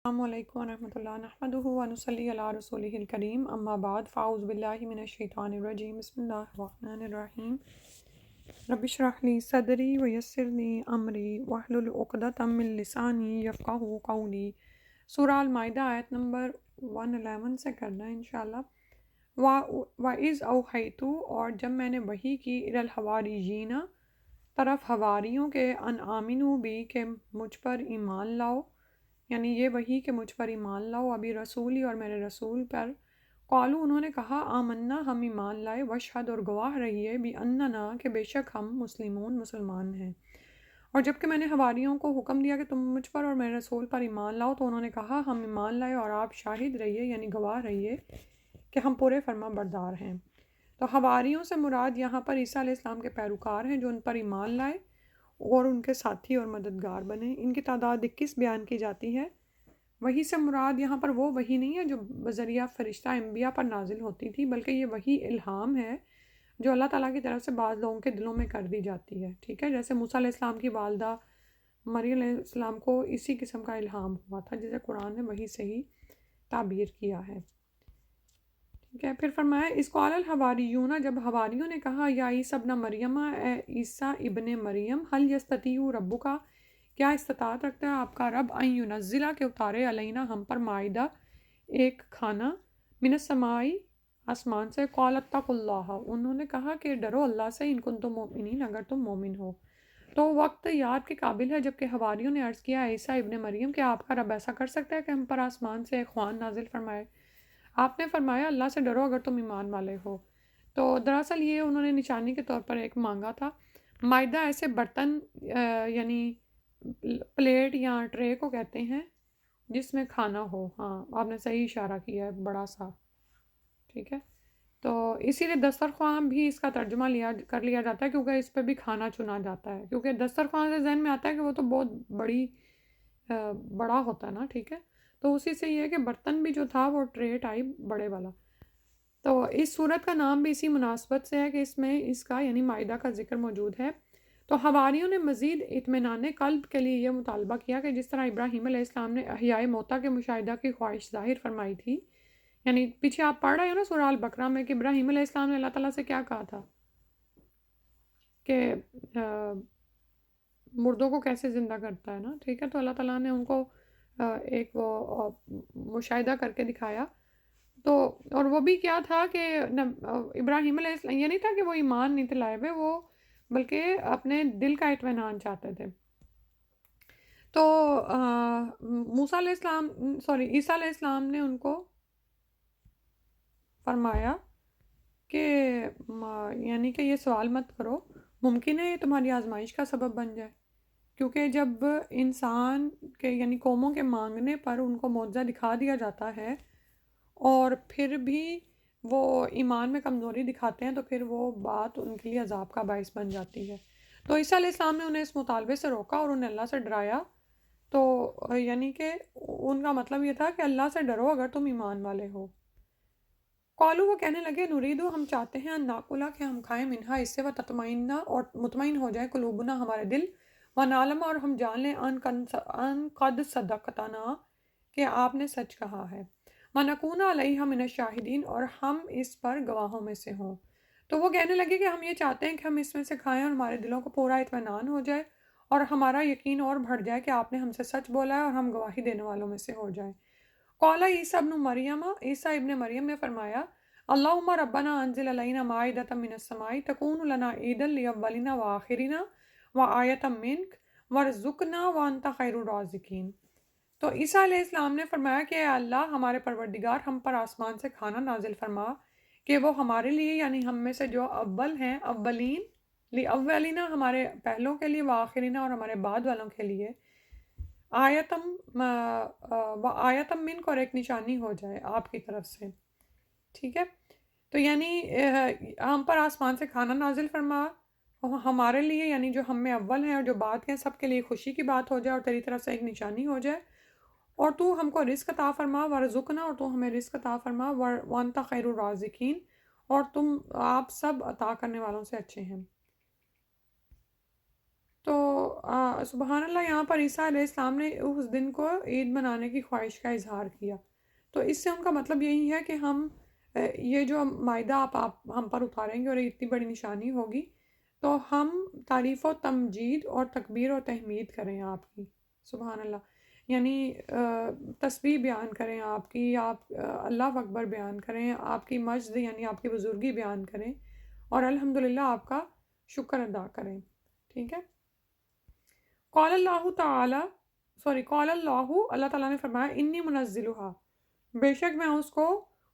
السلام علیکم ورحمۃ اللہ نحمدہ ونصلی علی رسولہ الکریم اما بعد فاعوذ باللہ من الشیطان الرجیم بسم اللہ الرحمن الرحیم رب اشرح لی صدری ویسر لی امری واحلل عقدۃ من لسانی یفقہوا قولی۔ سورہ المائدہ آیت نمبر 111 سے کرنا ہے انشاءاللہ۔ وَإِذْ أَوْحَيْتُ، اور جب میں نے وحی کی، إِلَى الْحَوَارِيِّينَ، طرف حواریوں کے، أَنْ آمِنُوا بِی، کہ مجھ پر ایمان لاؤ، یعنی یہ وحی کہ مجھ پر ایمان لاؤ، ابھی رسولی اور میرے رسول پر۔ قالو، انہوں نے کہا، آمنا، ہم ایمان لائے، وشہد، اور گواہ رہیے، بِأَنَّنَا، کہ بے شک ہم مسلمون، مسلمان ہیں۔ اور جب کہ میں نے حواریوں کو حکم دیا کہ تم مجھ پر اور میرے رسول پر ایمان لاؤ، تو انہوں نے کہا ہم ایمان لائے اور آپ شاہد رہیے، یعنی گواہ رہیے کہ ہم پورے فرما بردار ہیں۔ تو حواریوں سے مراد یہاں پر عیسیٰ علیہ السلام کے پیروکار ہیں جو ان پر ایمان لائے اور ان کے ساتھی اور مددگار بنے۔ ان کی تعداد 21 بیان کی جاتی ہے۔ وحی سے مراد یہاں پر وہ وحی نہیں ہے جو بذریعہ فرشتہ انبیاء پر نازل ہوتی تھی، بلکہ یہ وحی الہام ہے جو اللہ تعالیٰ کی طرف سے بعض لوگوں کے دلوں میں کر دی جاتی ہے، ٹھیک ہے۔ جیسے موسیٰ علیہ السلام کی والدہ مریم علیہ السلام کو اسی قسم کا الہام ہوا تھا، جسے قرآن نے وحی سے ہی تعبیر کیا ہے، ٹھیک ہے۔ پھر فرمایا اس قال الحواریون، جب حواریوں نے کہا، یا عیسیٰ ابن مریم، اے عیسیٰ ابن مریم، حل یستطیع ربک، کیا استطاعت رکھتا ہے آپ کا رب، ان ینزلہ، کہ اتارے، علینا، ہم پر، مائدہ، ایک کھانا، من السمائی، آسمان سے، قال اتقوا اللہ، انہوں نے کہا کہ ڈرو اللہ سے، ان کنتم مؤمنین، اگر تم مومن ہو۔ تو وقت یاد کے قابل ہے جب کہ حواریوں نے عرض کیا، عیسیٰ ابن مریم، کہ آپ کا رب ایسا کر سکتا ہے کہ ہم پر آسمان سے ایک خوان نازل فرمائے؟ آپ نے فرمایا اللہ سے ڈرو اگر تم ایمان والے ہو۔ تو دراصل یہ انہوں نے نشانی کے طور پر ایک مانگا تھا۔ مائدہ ایسے برتن یعنی پلیٹ یا ٹرے کو کہتے ہیں جس میں کھانا ہو۔ ہاں، آپ نے صحیح اشارہ کیا ہے، بڑا سا، ٹھیک ہے۔ تو اسی لیے دسترخوان بھی اس کا ترجمہ کر لیا جاتا ہے، کیونکہ اس پہ بھی کھانا چنا جاتا ہے، کیونکہ دسترخوان سے ذہن میں آتا ہے کہ وہ تو بہت بڑا ہوتا ہے نا، ٹھیک ہے۔ تو اسی سے یہ ہے کہ برتن بھی جو تھا وہ ٹرے ٹائپ بڑے والا۔ تو اس صورت کا نام بھی اسی مناسبت سے ہے کہ اس میں اس کا یعنی مائدہ کا ذکر موجود ہے۔ تو حواریوں نے مزید اطمینان قلب کے لیے یہ مطالبہ کیا کہ جس طرح ابراہیم علیہ السلام نے احیاء موتیٰ کے مشاہدہ کی خواہش ظاہر فرمائی تھی، یعنی پیچھے آپ پڑھ رہے ہو نا سورہ البقرہ میں کہ ابراہیم علیہ السلام نے اللہ تعالیٰ سے کیا کہا تھا کہ مردوں کو کیسے زندہ کرتا ہے نا، ٹھیک ہے۔ تو اللہ تعالیٰ نے ان کو ایک وہ مشاہدہ کر کے دکھایا۔ تو اور وہ بھی کیا تھا کہ ابراہیم علیہ السلام یہ نہیں تھا کہ وہ ایمان نہیں تھے لائے ہوئے، وہ بلکہ اپنے دل کا اطمینان چاہتے تھے۔ تو موسیٰ علیہ السلام عیسیٰ علیہ السلام نے ان کو فرمایا کہ یعنی کہ یہ سوال مت کرو، ممکن ہے یہ تمہاری آزمائش کا سبب بن جائے، کیونکہ جب انسان کے یعنی قوموں کے مانگنے پر ان کو معجزہ دکھا دیا جاتا ہے اور پھر بھی وہ ایمان میں کمزوری دکھاتے ہیں، تو پھر وہ بات ان کے لیے عذاب کا باعث بن جاتی ہے۔ تو عیسیٰ علیہ السلام نے انہیں اس مطالبے سے روکا اور انہیں اللہ سے ڈرایا۔ تو یعنی کہ ان کا مطلب یہ تھا کہ اللہ سے ڈرو اگر تم ایمان والے ہو۔ قالو، وہ کہنے لگے، نریدو، ہم چاہتے ہیں، ان ناکلا، کہ ہم کھائیں، منہا، اس سے، و تطمئن، اور مطمئن ہو جائے، قلوبنا، ہمارے دل، و نعلم، اور ہم جان لیں، ان قد صدقتنا، کہ آپ نے سچ کہا ہے، وَنَكُونَ عَلَيْهَا مِنَ الشَّاهِدِينَ، اور ہم اس پر گواہوں میں سے ہوں۔ تو وہ کہنے لگے کہ ہم یہ چاہتے ہیں کہ ہم اس میں سے کھائیں اور ہمارے دلوں کو پورا اطمینان ہو جائے اور ہمارا یقین اور بڑھ جائے کہ آپ نے ہم سے سچ بولا ہے اور ہم گواہی دینے والوں میں سے ہو جائیں۔ قال عیسیٰ ابن مریم، عیسیٰ ابن مریم نے فرمایا، اللہم ربنا انزل علینا مائدۃ من السماء تکون لنا عیدا لاولنا وآخرنا وآیۃ منک وارزقنا وانت خیر الرازقین۔ تو عیسیٰ علیہ السلام نے فرمایا کہ اے اللہ، ہمارے پروردگار، ہم پر آسمان سے کھانا نازل فرما کہ وہ ہمارے لیے یعنی ہم میں سے جو اول ہیں، اولین، اولینہ، ہمارے پہلوں کے لیے، وآخرینہ، اور ہمارے بعد والوں کے لیے، آیتم من کو، اور ایک نشانی ہو جائے آپ کی طرف سے، ٹھیک ہے۔ تو یعنی ہم پر آسمان سے کھانا نازل فرما ہمارے لیے، یعنی جو ہم میں اول ہیں اور جو بعد کے ہیں، سب کے لیے خوشی کی بات ہو جائے اور تیری طرف سے ایک نشانی ہو جائے، اور تو ہم کو رزق عطا فرما، ورزقنا، اور تو ہمیں رزق عطا فرما، وانت خیر الرازقین، اور تم آپ سب عطا کرنے والوں سے اچھے ہیں۔ تو سبحان اللہ، یہاں پر عیسیٰ علیہ السلام نے اس دن کو عید منانے کی خواہش کا اظہار کیا. تو اس سے ان کا مطلب یہی ہے کہ ہم یہ جو معاہدہ آپ ہم پر اتاریں گے اور یہ اتنی بڑی نشانی ہوگی، تو ہم تعریف و تمجید اور تکبیر و تحمید کریں آپ کی. سبحان اللہ، یعنی تسبیح بیان کریں آپ کی، آپ اللہ اکبر بیان کریں، آپ کی مجد یعنی آپ کی بزرگی بیان کریں، اور الحمدللہ آپ کا شکر ادا کریں. ٹھیک ہے. قال اللہ تعالی قال اللہ تعالیٰ نے فرمایا انی منزلہا، بے شک میں اس کو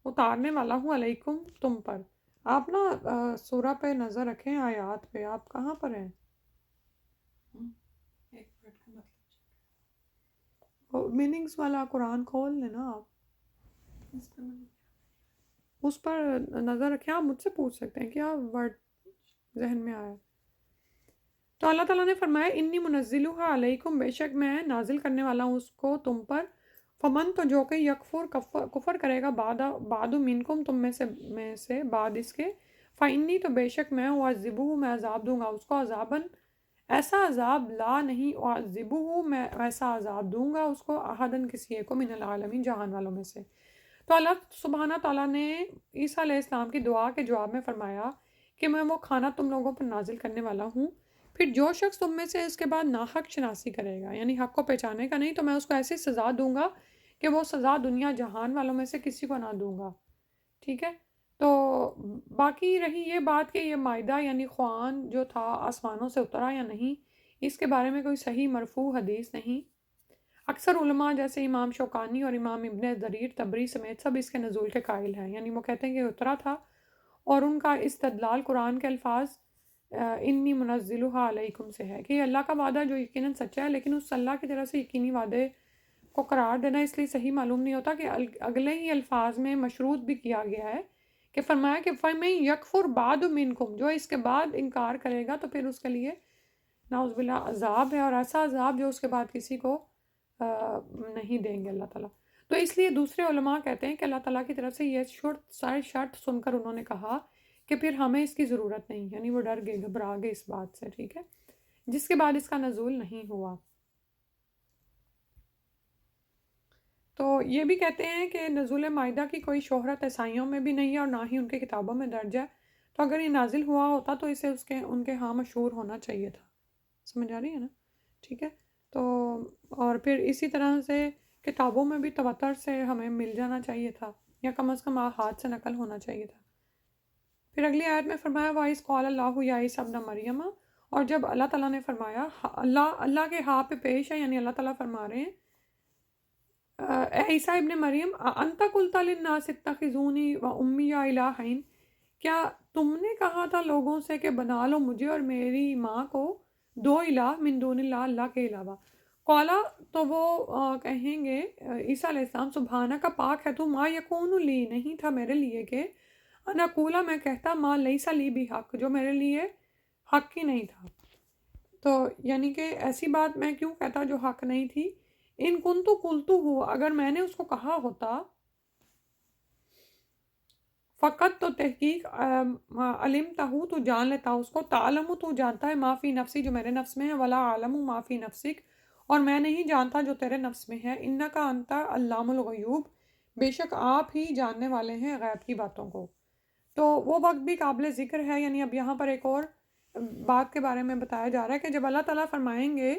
اتارنے والا ہوں علیکم تم پر. آپ نا سورہ پہ نظر رکھیں، آیات پہ. آپ کہاں پر ہیں؟ ایک منٹ کا مطلب میننگس والا قرآن کھول لینا آپ، اس پر نظر رکھیں. آپ مجھ سے پوچھ سکتے ہیں کیا ورڈ ذہن میں آیا. تو اللہ تعالیٰ نے فرمایا انی منزلہا علیکم، بے شک میں نازل کرنے والا ہوں اس کو تم پر. فمن، تو جو کہ یکفر کفر کرے گا، بعد منکم، تم میں سے بعد اس کے، فانی، تو بے شک میں اعذبہ، میں عذاب دوں گا اس کو، عذاباً، ایسا عذاب، لا نہیں، اعذبہ، میں ایسا عذاب دوں گا اس کو، احدن، کسی ایک کو، من العالمین، جہان والوں میں سے. تو اللہ سبحانہ تعالیٰ نے عیسیٰ علیہ السلام کی دعا کے جواب میں فرمایا کہ میں وہ کھانا تم لوگوں پر نازل کرنے والا ہوں، پھر جو شخص تم میں سے اس کے بعد ناحق شناسی کرے گا، یعنی حق کو پہچانے کا نہیں، تو میں اس کو ایسی سزا دوں گا کہ وہ سزا دنیا جہان والوں میں سے کسی کو نہ دوں گا. ٹھیک ہے. تو باقی رہی یہ بات کہ یہ معاہدہ یعنی خوان جو تھا آسمانوں سے اترا یا نہیں، اس کے بارے میں کوئی صحیح مرفوع حدیث نہیں. اکثر علماء جیسے امام شوکانی اور امام ابن جریر طبری سمیت سب اس کے نزول کے قائل ہیں، یعنی وہ کہتے ہیں کہ اترا تھا، اور ان کا استدلال قرآن کے الفاظ انی منزلہا علیکم سے ہے کہ یہ اللہ کا وعدہ جو یقیناً سچا ہے، لیکن اس اللہ کی طرف سے یقینی وعدے کو قرار دینا اس لیے صحیح معلوم نہیں ہوتا کہ اگلے ہی الفاظ میں مشروط بھی کیا گیا ہے کہ فرمایا کہ فَمَن یکفر بعد منکم، جو اس کے بعد انکار کرے گا تو پھر اس کے لیے نعوذ باللہ عذاب ہے، اور ایسا عذاب جو اس کے بعد کسی کو نہیں دیں گے اللہ تعالیٰ. تو اس لیے دوسرے علماء کہتے ہیں کہ اللہ تعالیٰ کی طرف سے یہ شرط سن کر انہوں نے کہا کہ پھر ہمیں اس کی ضرورت نہیں، یعنی وہ ڈر گئے، گھبرا گئے اس بات سے. ٹھیک ہے. جس کے بعد اس کا نزول نہیں ہوا. تو یہ بھی کہتے ہیں کہ نزول معاہدہ کی کوئی شہرت عیسائیوں میں بھی نہیں ہے اور نہ ہی ان کی کتابوں میں درج ہے. تو اگر یہ نازل ہوا ہوتا تو اسے ان کے ہاں مشہور ہونا چاہیے تھا. سمجھ آ رہی ہے نا؟ ٹھیک ہے. تو اور پھر اسی طرح سے کتابوں میں بھی تواتر سے ہمیں مل جانا چاہیے تھا، یا کم از کم ہاتھ سے نقل ہونا چاہیے تھا. پھر اگلی آیت میں فرمایا وَإِذْ قَالَ اللَّهُ يَا عِيسَى ابْنَ مَرْيَمَ، اور جب اللہ تعالیٰ نے فرمایا، اللہ کے ہاں پہ پیش ہے، یعنی اللہ تعالیٰ فرما رہے ہیں اے عیسیٰ ابن مریم، انت قلت للناس اتخذونی و امی الہین، کیا تم نے کہا تھا لوگوں سے کہ بنا لو مجھے اور میری ماں کو دو الہ من دون اللہ، اللہ کے علاوہ. قالا، تو وہ کہیں گے عیسیٰ علیہ السلام، سبحانہ کا پاک ہے تو، ما یکون لی، نہیں تھا میرے لیے کہ انا قولا، میں کہتا، ما لیس لی بحق، جو میرے لیے حق ہی نہیں تھا. تو یعنی کہ ایسی بات میں کیوں کہتا جو حق نہیں تھی. ان کنتو قلتو ہو، اگر میں نے اس کو کہا ہوتا، فقط، تو تحقیق، علمتہ، تو جان لیتا اس کو، تعلم، تو جانتا ہے، ما فی نفسی، جو میرے نفس میں ہے، ولا عالم ما فی نفسک، اور میں نہیں جانتا جو تیرے نفس میں ہے، انکا انت علام الغیوب، بے شک آپ ہی جاننے والے ہیں غیب کی باتوں کو. تو وہ وقت بھی قابل ذکر ہے. یعنی اب یہاں پر ایک اور بات کے بارے میں بتایا جا رہا ہے کہ جب اللہ تعالیٰ فرمائیں گے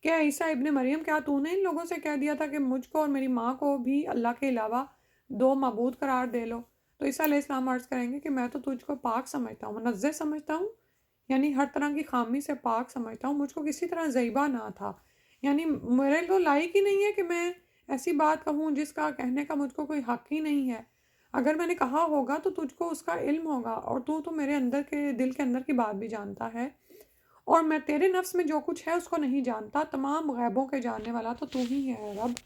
کہ عیسیٰ ابن مریم، کیا تو نے ان لوگوں سے کہہ دیا تھا کہ مجھ کو اور میری ماں کو بھی اللہ کے علاوہ دو معبود قرار دے لو؟ تو عیسیٰ علیہ السلام عرض کریں گے کہ میں تو تجھ کو پاک سمجھتا ہوں، منزہ سمجھتا ہوں، یعنی ہر طرح کی خامی سے پاک سمجھتا ہوں، مجھ کو کسی طرح زیبہ نہ تھا، یعنی میرے تو لائق ہی نہیں ہے کہ میں ایسی بات کہوں جس کا کہنے کا مجھ کو کوئی حق ہی نہیں ہے. اگر میں نے کہا ہوگا تو تجھ کو اس کا علم ہوگا، اور تو میرے اندر کے دل کے اندر کی بات بھی جانتا ہے، اور میں تیرے نفس میں جو کچھ ہے اس کو نہیں جانتا، تمام غیبوں کے جاننے والا تو ہی ہے رب.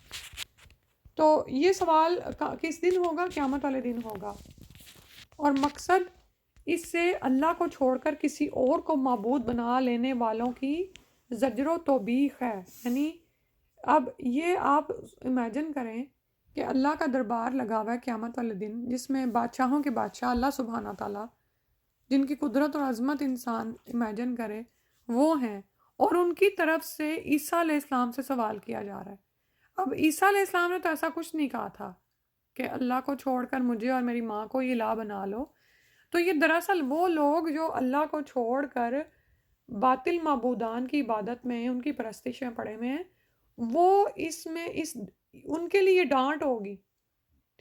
تو یہ سوال کس دن ہوگا؟ قیامت والے دن ہوگا. اور مقصد اس سے اللہ کو چھوڑ کر کسی اور کو معبود بنا لینے والوں کی زجر و توبیخ ہے. یعنی اب یہ آپ امیجن کریں کہ اللہ کا دربار لگا ہوا ہے قیامت والے دن، جس میں بادشاہوں کے بادشاہ اللہ سبحانہ تعالیٰ، جن کی قدرت اور عظمت انسان امیجن کرے، وہ ہیں، اور ان کی طرف سے عیسیٰ علیہ السلام سے سوال کیا جا رہا ہے۔ اب عیسیٰ علیہ السلام نے تو ایسا کچھ نہیں کہا تھا کہ اللہ کو چھوڑ کر مجھے اور میری ماں کو الہ بنا لو۔ تو یہ دراصل وہ لوگ جو اللہ کو چھوڑ کر باطل معبودان کی عبادت میں، ان کی پرستش میں پڑے ہوئے ہیں، وہ ان کے لیے ڈانٹ ہوگی،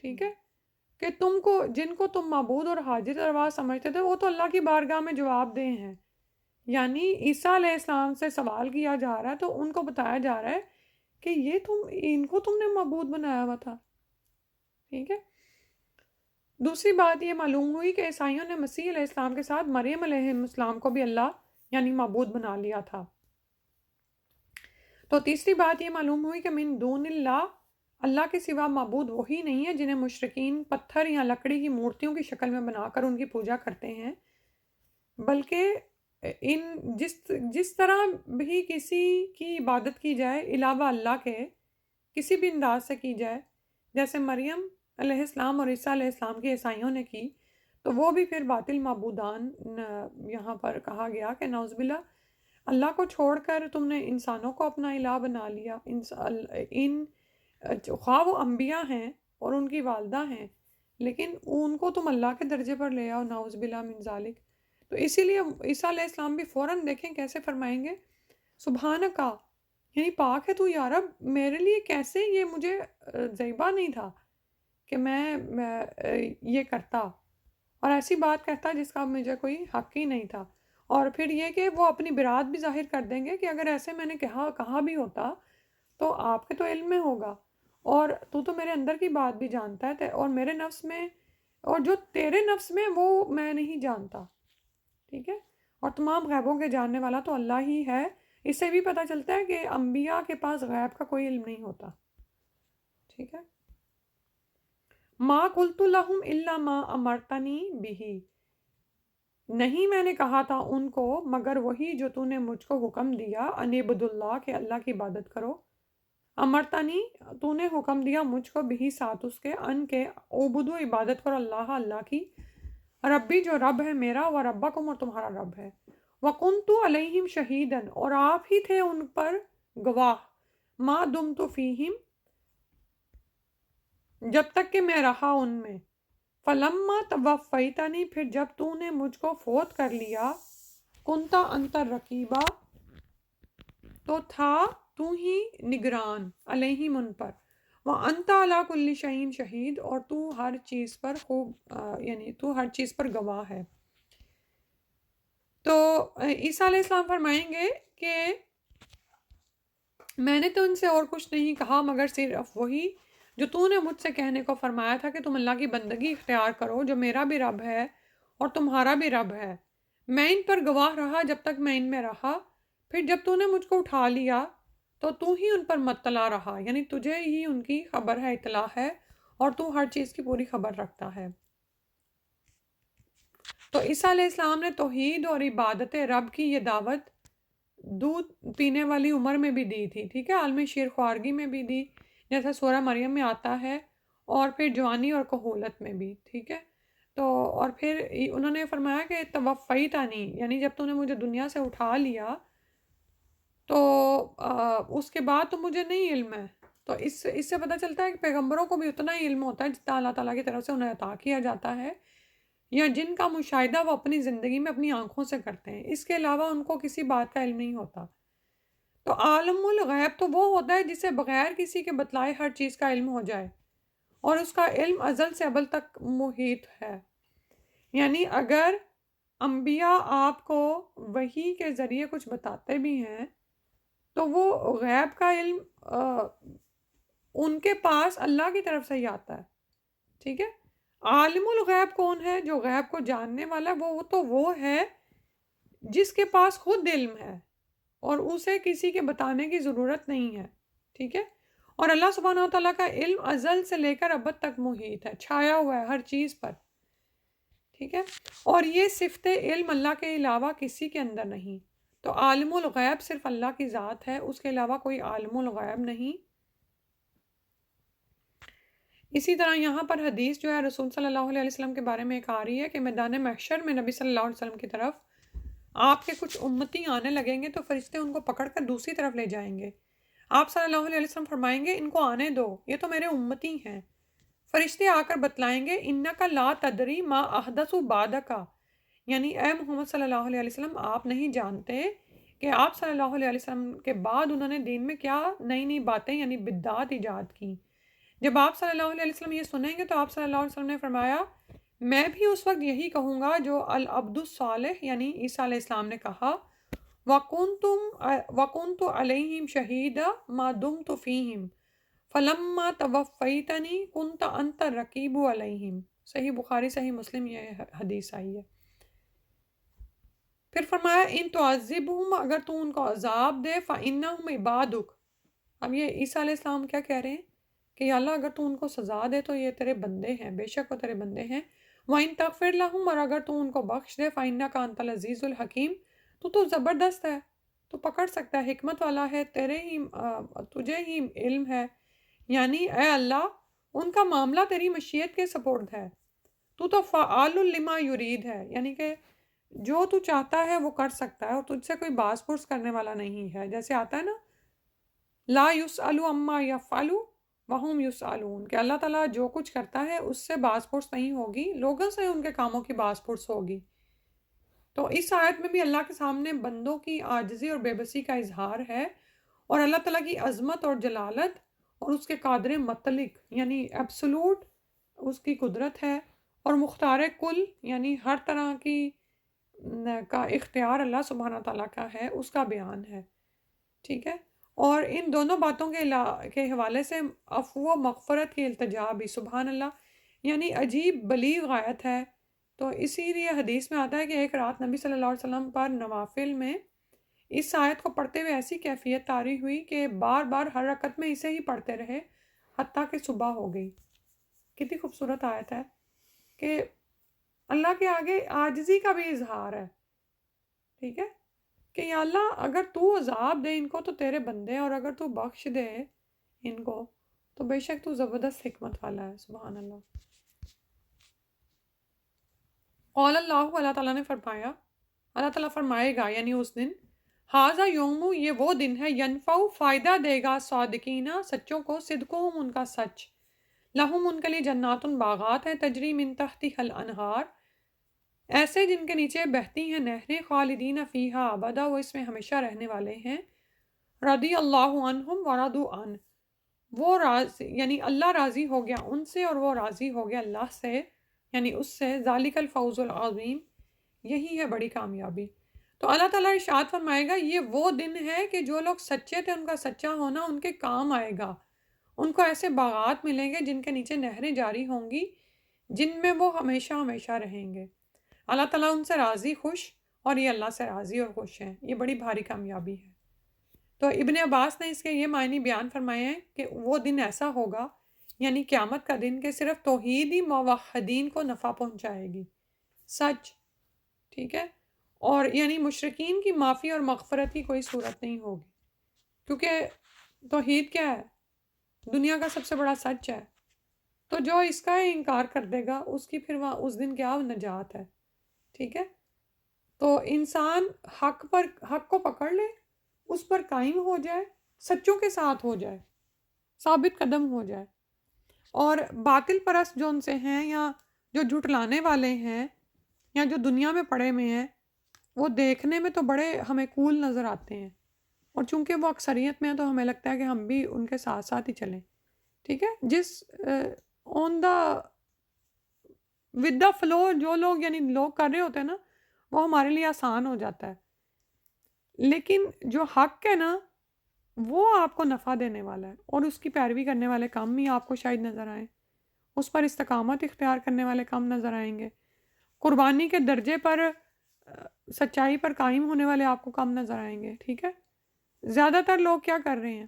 ٹھیک ہے، کہ تم کو جن کو تم معبود اور حاجت روا سمجھتے تھے وہ تو اللہ کی بارگاہ میں جواب دہ ہیں۔ یعنی عیسیٰ علیہ السلام سے سوال کیا جا رہا ہے تو ان کو بتایا جا رہا ہے کہ ان کو تم نے معبود بنایا ہوا تھا، ٹھیک ہے۔ دوسری بات یہ معلوم ہوئی کہ عیسائیوں نے مسیح علیہ السلام کے ساتھ مریم علیہ السلام کو بھی اللہ یعنی معبود بنا لیا تھا۔ تو تیسری بات یہ معلوم ہوئی کہ من دون اللہ کے سوا معبود وہی نہیں ہے جنہیں مشرکین پتھر یا لکڑی کی مورتیوں کی شکل میں بنا کر ان کی پوجا کرتے ہیں، بلکہ جس طرح بھی کسی کی عبادت کی جائے علاوہ اللہ کے کسی بھی انداز سے کی جائے، جیسے مریم علیہ السلام اور عیسیٰ علیہ السلام کی عیسائیوں نے کی، تو وہ بھی پھر باطل معبودان یہاں پر کہا گیا کہ نعوذ باللہ اللہ کو چھوڑ کر تم نے انسانوں کو اپنا الہ بنا لیا۔ خواہ وہ انبیاء ہیں اور ان کی والدہ ہیں، لیکن ان کو تم اللہ کے درجے پر لے آؤ، نعوذ باللہ من ذالک۔ تو اسی لیے عیسیٰ علیہ السلام بھی فوراً دیکھیں کیسے فرمائیں گے، سبحانکا، یعنی پاک ہے تو یا رب، میرے لیے کیسے یہ مجھے ذیبہ نہیں تھا کہ میں یہ کرتا اور ایسی بات کہتا جس کا مجھے کوئی حق ہی نہیں تھا۔ اور پھر یہ کہ وہ اپنی برات بھی ظاہر کر دیں گے کہ اگر ایسے میں نے کہا بھی ہوتا تو آپ کے تو علم میں ہوگا، اور تو میرے اندر کی بات بھی جانتا ہے، اور میرے نفس میں اور جو تیرے نفس میں وہ میں نہیں جانتا، ٹھیک ہے، اور تمام غیبوں کے جاننے والا تو اللہ ہی ہے۔ اس سے بھی پتہ چلتا ہے کہ انبیاء کے پاس غیب کا کوئی علم نہیں ہوتا، ٹھیک ہے۔ ما قلت لہم الا ما امرتنی بہ، نہیں میں نے کہا تھا ان کو مگر وہی جو تو نے مجھ کو حکم دیا، ان عبد اللہ، کہ اللہ کی عبادت کرو، امرتنی، تو نے حکم دیا مجھ کو، بھی ساتھ اس کے، ان کے، عبدو، عبادت کرو اللہ، اللہ کی، ربی جو رب ہے میرا، و ربکم، اور تمہارا رب ہے، وکنت علیہم شہیدن، اور آپ ہی تھے ان پر گواہ، ما دمت فیہم، جب تک کہ میں رہا ان میں، فلما توفیتنی، پھر جب تو نے مجھ کو فوت کر لیا، کنتا انت رقیبا، تو تھا تو ہی نگران، علیہم ان پر، وانت علی کل شیء شہید، اور تو ہر چیز پر یعنی تو ہر چیز پر گواہ ہے۔ تو عیسیٰ علیہ السلام فرمائیں گے کہ میں نے تو ان سے اور کچھ نہیں کہا مگر صرف وہی جو تو نے مجھ سے کہنے کو فرمایا تھا کہ تم اللہ کی بندگی اختیار کرو جو میرا بھی رب ہے اور تمہارا بھی رب ہے۔ میں ان پر گواہ رہا جب تک میں ان میں رہا، پھر جب تو نے مجھ کو اٹھا لیا تو ہی ان پر مطلع رہا، یعنی تجھے ہی ان کی خبر ہے، اطلاع ہے، اور تو ہر چیز کی پوری خبر رکھتا ہے۔ تو عیسیٰ علیہ السلام نے توحید اور عبادت رب کی یہ دعوت دودھ پینے والی عمر میں بھی دی تھی، ٹھیک ہے، عالم شیر خوارگی میں بھی دی جیسا سورہ مریم میں آتا ہے، اور پھر جوانی اور کہولت میں بھی، ٹھیک ہے۔ تو اور پھر انہوں نے فرمایا کہ توفیتنی، یعنی جب تو نے مجھے دنیا سے اٹھا لیا تو اس کے بعد تو مجھے نہیں علم ہے۔ تو اس سے پتہ چلتا ہے کہ پیغمبروں کو بھی اتنا ہی علم ہوتا ہے جتنا اللہ تعالیٰ کی طرف سے انہیں عطا کیا جاتا ہے، یا جن کا مشاہدہ وہ اپنی زندگی میں اپنی آنکھوں سے کرتے ہیں، اس کے علاوہ ان کو کسی بات کا علم نہیں ہوتا۔ تو عالم الغیب تو وہ ہوتا ہے جسے بغیر کسی کے بتلائے ہر چیز کا علم ہو جائے، اور اس کا علم ازل سے ابد تک محیط ہے۔ یعنی اگر انبیاء آپ کو وحی کے ذریعے کچھ بتاتے بھی ہیں تو وہ غیب کا علم ان کے پاس اللہ کی طرف سے ہی آتا ہے، ٹھیک ہے۔ عالم الغیب کون ہے؟ جو غیب کو جاننے والا، وہ ہے جس کے پاس خود علم ہے اور اسے کسی کے بتانے کی ضرورت نہیں ہے، ٹھیک ہے۔ اور اللہ سبحانہ وتعالیٰ کا علم ازل سے لے کر ابد تک محیط ہے، چھایا ہوا ہے ہر چیز پر، ٹھیک ہے۔ اور یہ صفت علم اللہ کے علاوہ کسی کے اندر نہیں۔ تو عالم الغیب صرف اللہ کی ذات ہے، اس کے علاوہ کوئی عالم الغیب نہیں۔ اسی طرح یہاں پر حدیث جو ہے رسول صلی اللہ علیہ وسلم کے بارے میں ایک آ رہی ہے کہ میدان محشر میں نبی صلی اللہ علیہ وسلم کی طرف آپ کے کچھ امتی آنے لگیں گے تو فرشتے ان کو پکڑ کر دوسری طرف لے جائیں گے. آپ صلی اللہ علیہ وسلم فرمائیں گے ان کو آنے دو، یہ تو میرے امتی ہیں. فرشتے آ کر بتلائیں گے انکا لا تدری ما احدثوا بعدک، یعنی اے محمد صلی اللہ علیہ وسلم آپ نہیں جانتے کہ آپ صلی اللہ علیہ وسلم کے بعد انہوں نے دین میں کیا نئی نئی باتیں یعنی بدعات ایجاد کی. جب آپ صلی اللہ علیہ وسلم یہ سنیں گے تو آپ صلی اللہ علیہ وسلم نے فرمایا میں بھی اس وقت یہی کہوں گا جو العبد الصالح یعنی عیسیٰ علیہ السلام نے کہا، وَكُنْتُ عَلَيْهِمْ شَهِيدًا مَا دُمْتُ فِيهِمْ فَلَمَّا تَوَفَّيْتَنِي كُنْتَ أَنْتَ الرَّقِيبُ عَلَيْهِمْ. صحیح بخاری صحیح مسلم یہ حدیث آئی ہے. پھر فرمایا ان تعذبہم، اگر تو ان کو عذاب دے فإنہم عبادک. اب یہ عیسیٰ علیہ السلام کیا کہہ رہے ہیں کہ یا اللہ اگر تو ان کو سزا دے تو یہ تیرے بندے ہیں، بے شک وہ تیرے بندے ہیں. وَإِن تَغْفِرْ لَهُمْ، اور اگر تو ان کو بخش دے فَإِنَّكَ أَنْتَ الْعَزِيزُ الْحَكِيمُ، تو زبردست ہے، تو پکڑ سکتا ہے، حکمت والا ہے، تجھے ہی علم ہے. یعنی اے اللہ ان کا معاملہ تیری مشیت کے سپرد ہے، تو فعال لما یرید ہے، یعنی کہ جو تو چاہتا ہے وہ کر سکتا ہے اور تجھ سے کوئی باز پرس کرنے والا نہیں ہے. جیسے آتا ہے نا لا یسأل عما یفعل وہم یسألون، کہ اللہ تعالیٰ جو کچھ کرتا ہے اس سے باز پرس نہیں ہوگی، لوگوں سے ان کے کاموں کی باز پرس ہوگی. تو اس آیت میں بھی اللہ کے سامنے بندوں کی عاجزی اور بے بسی کا اظہار ہے، اور اللہ تعالیٰ کی عظمت اور جلالت اور اس کے قادر مطلق یعنی ایبسولوٹ اس کی قدرت ہے، اور مختار کل یعنی ہر طرح کی کا اختیار اللہ سبحانہ تعالیٰ کا ہے، اس کا بیان ہے. ٹھیک ہے. اور ان دونوں باتوں کے حوالے سے عفو و مغفرت کی التجا بھی سبحان اللہ یعنی عجیب بلیغ آیت ہے. تو اسی لیے حدیث میں آتا ہے کہ ایک رات نبی صلی اللہ علیہ وسلم پر نوافل میں اس آیت کو پڑھتے ہوئے ایسی کیفیت طاری ہوئی کہ بار بار ہر رکعت میں اسے ہی پڑھتے رہے حتیٰ کہ صبح ہو گئی. کتنی خوبصورت آیت ہے کہ اللہ کے آگے عاجزی کا بھی اظہار ہے. ٹھیک ہے کہ یا اللہ اگر تو عذاب دے ان کو تو تیرے بندے ہیں، اور اگر تو بخش دے ان کو تو بے شک تو زبردست حکمت والا ہے. سبحان اللہ. قال اللہ، اللہ تعالیٰ نے فرمایا، اللہ تعالیٰ فرمائے گا یعنی اس دن، ھذا یوم، یہ وہ دن ہے، ینفع فائدہ دے گا صادقین سچوں کو، صدقہم ان کا سچ، لہم ان کے لیے جنات باغات ہیں، تجری من تحتها الانہار، ایسے جن کے نیچے بہتی ہیں نہریں، خالدین فیہا ابدا، وہ اس میں ہمیشہ رہنے والے ہیں. رضی اللہ عنہم ورضوا عنہ، وہ راضی یعنی اللہ راضی ہو گیا ان سے اور وہ راضی ہو گیا اللہ سے یعنی اس سے. ذالک الفوز العظیم، یہی ہے بڑی کامیابی. تو اللہ تعالیٰ ارشاد فرمائے گا یہ وہ دن ہے کہ جو لوگ سچے تھے ان کا سچا ہونا ان کے کام آئے گا. ان کو ایسے باغات ملیں گے جن کے نیچے نہریں جاری ہوں گی، جن میں وہ ہمیشہ ہمیشہ رہیں گے. اللہ تعالیٰ ان سے راضی خوش، اور یہ اللہ سے راضی اور خوش ہیں. یہ بڑی بھاری کامیابی ہے. تو ابن عباس نے اس کے یہ معنی بیان فرمائے ہیں کہ وہ دن ایسا ہوگا یعنی قیامت کا دن کہ صرف توحید ہی موحدین کو نفع پہنچائے گی، سچ. ٹھیک ہے. اور یعنی مشرکین کی معافی اور مغفرت کی کوئی صورت نہیں ہوگی، کیونکہ توحید کیا ہے؟ دنیا کا سب سے بڑا سچ ہے. تو جو اس کا انکار کر دے گا اس کی پھر وہاں اس دن کیا نجات ہے. ٹھیک ہے. تو انسان حق کو پکڑ لے، اس پر قائم ہو جائے، سچوں کے ساتھ ہو جائے، ثابت قدم ہو جائے. اور باطل پرست جو ان سے ہیں یا جو جھٹلانے والے ہیں یا جو دنیا میں پڑے ہوئے ہیں، وہ دیکھنے میں تو بڑے ہمیں کول نظر آتے ہیں، اور چونکہ وہ اکثریت میں ہیں تو ہمیں لگتا ہے کہ ہم بھی ان کے ساتھ ساتھ ہی چلیں. ٹھیک ہے. جس آن دا ود دا فلو جو لوگ یعنی لوگ کر رہے ہوتے ہیں نا وہ ہمارے لیے آسان ہو جاتا ہے، لیکن جو حق ہے نا وہ آپ کو نفع دینے والا ہے، اور اس کی پیروی کرنے والے کام ہی آپ کو شاید نظر آئیں، اس پر استقامت اختیار کرنے والے کام نظر آئیں گے، قربانی کے درجے پر سچائی پر قائم ہونے والے آپ کو کام نظر آئیں گے. ٹھیک ہے. زیادہ تر لوگ کیا کر رہے ہیں؟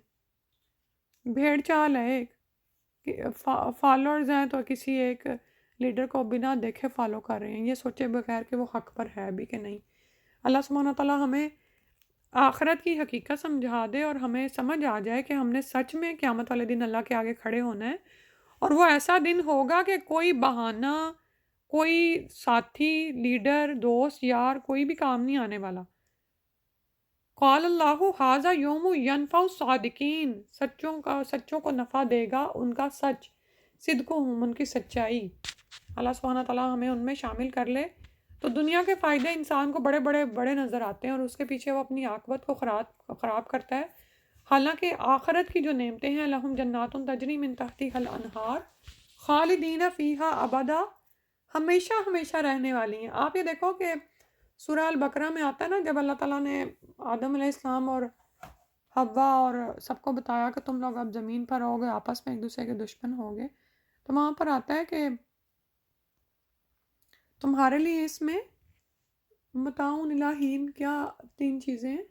بھیڑ چال ہے، ایک فالوورز ہیں تو کسی ایک لیڈر کو بنا دیکھے فالو کر رہے ہیں، یہ سوچے بغیر کہ وہ حق پر ہے بھی کہ نہیں. اللہ سبحانہ تعالیٰ ہمیں آخرت کی حقیقت سمجھا دے اور ہمیں سمجھ آ جائے کہ ہم نے سچ میں قیامت والے دن اللہ کے آگے کھڑے ہونا ہے، اور وہ ایسا دن ہوگا کہ کوئی بہانہ کوئی ساتھی، لیڈر، دوست، یار کوئی بھی کام نہیں آنے والا۔ قال اللہ ھذا یوم ینفع الصادقین، سچوں کو نفع دے گا ان کا سچ، صدقہم ان کی سچائی۔ اللہ سبحانہ تعالیٰ ہمیں ان میں شامل کر لے۔ تو دنیا کے فائدے انسان کو بڑے نظر آتے ہیں اور اس کے پیچھے وہ اپنی عاقبت کو خراب کرتا ہے، حالانکہ آخرت کی جو نعمتیں ہیں، لہم جنات تجری من تحتها الانہار خالدین فیہا ابدا، ہمیشہ ہمیشہ رہنے والی ہیں۔ آپ یہ دیکھو کہ سورہ البقرہ میں آتا ہے نا، جب اللہ تعالیٰ نے آدم علیہ السلام اور حوا اور سب کو بتایا کہ تم لوگ اب زمین پر رہو گے، آپس میں ایک دوسرے کے دشمن ہوگے، تو وہاں پر آتا ہے کہ تمہارے لیے اس میں متاعن الہین، کیا 3 چیزیں ہیں،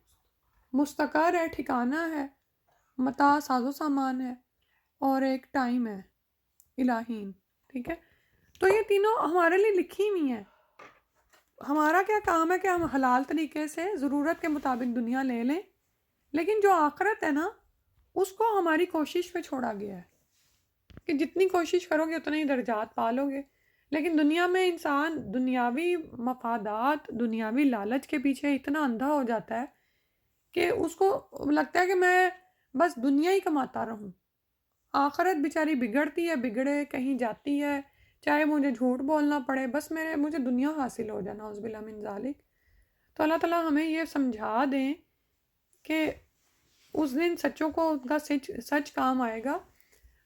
مستقر ہے، ٹھکانہ ہے، متاع ساز و سامان ہے، اور ایک ٹائم ہے الہین، ٹھیک ہے؟ تو یہ تینوں ہمارے لیے لکھی ہوئی ہیں۔ ہمارا کیا کام ہے کہ ہم حلال طریقے سے ضرورت کے مطابق دنیا لے لیں، لیکن جو آخرت ہے نا، اس کو ہماری کوشش پہ چھوڑا گیا ہے کہ جتنی کوشش کرو گے اتنے ہی درجات پالو گے۔ لیکن دنیا میں انسان دنیاوی مفادات، دنیاوی لالچ کے پیچھے اتنا اندھا ہو جاتا ہے کہ اس کو لگتا ہے کہ میں بس دنیا ہی کماتا رہوں، آخرت بیچاری بگڑتی ہے، بگڑے کہیں جاتی ہے، چاہے مجھے جھوٹ بولنا پڑے، بس مجھے دنیا حاصل ہو جانا، نعوذ باللہ من ذالک۔ تو اللہ تعالیٰ ہمیں یہ سمجھا دیں کہ اس دن سچوں کو ان کا سچ کام آئے گا،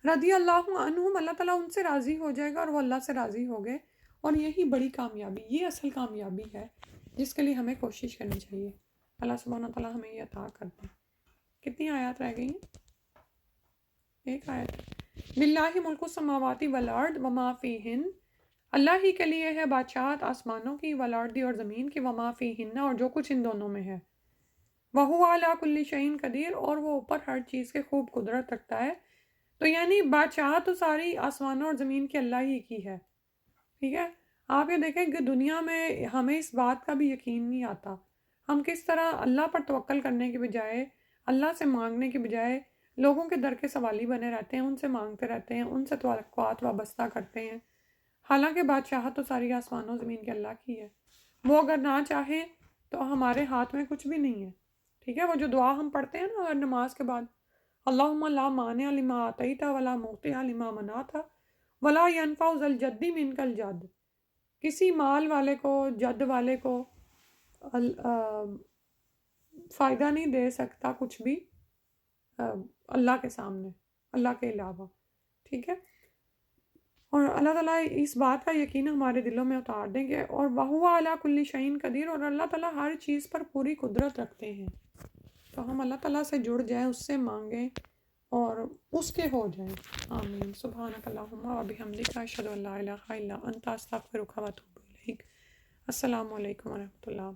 رضی اللہ عنہم، اللہ تعالیٰ ان سے راضی ہو جائے گا اور وہ اللہ سے راضی ہو گئے، اور یہی بڑی کامیابی، یہ اصل کامیابی ہے جس کے لیے ہمیں کوشش کرنی چاہیے۔ اللہ سبحانہ تعالیٰ ہمیں یہ عطا کر دیں۔ کتنی آیات رہ گئی ہیں؟ ایک آیت۔ للہ ملک السماوات والارض وما فیہن، اللہ ہی کے لیے ہے بادشاہت آسمانوں کی، والارض اور زمین کی، وما فیہن اور جو کچھ ان دونوں میں ہے، وہو علی کل شیء قدیر اور وہ اوپر ہر چیز کے خوب قدرت رکھتا ہے۔ تو یعنی بادشاہت تو ساری آسمانوں اور زمین کی اللہ ہی کی ہے، ٹھیک ہے؟ آپ یہ دیکھیں کہ دنیا میں ہمیں اس بات کا بھی یقین نہیں آتا، ہم کس طرح اللہ پر توکل کرنے کے بجائے، اللہ سے مانگنے کے بجائے لوگوں کے در کے سوالی بنے رہتے ہیں، ان سے مانگتے رہتے ہیں، ان سے توقعات وابستہ کرتے ہیں، حالانکہ بادشاہت تو ساری آسمانوں زمین کے اللہ کی ہے۔ وہ اگر نہ چاہیں تو ہمارے ہاتھ میں کچھ بھی نہیں ہے، ٹھیک ہے؟ وہ جو دعا ہم پڑھتے ہیں نا ہر نماز کے بعد، اللہم لا مانع لما اعطیت ولا معطی لما منعت ولا ینفع ذا الجد منک الجد، کسی مال والے کو، جد والے کو فائدہ نہیں دے سکتا کچھ بھی اللہ کے سامنے، اللہ کے علاوہ، ٹھیک ہے؟ اور اللہ تعالیٰ اس بات کا یقین ہمارے دلوں میں اتار دیں گے، اور وَهُوَ عَلَى كُلِّ شَيْءٍ قدیر، اور اللہ تعالیٰ ہر چیز پر پوری قدرت رکھتے ہیں۔ تو ہم اللہ تعالیٰ سے جڑ جائیں، اس سے مانگیں اور اس کے ہو جائیں۔ آمین۔ سبحانک اللہم و بحمدک، اشہد ان لا الہ الا انت، استغفرک و اتوب الیک۔ السلام علیکم و رحمۃ اللہ۔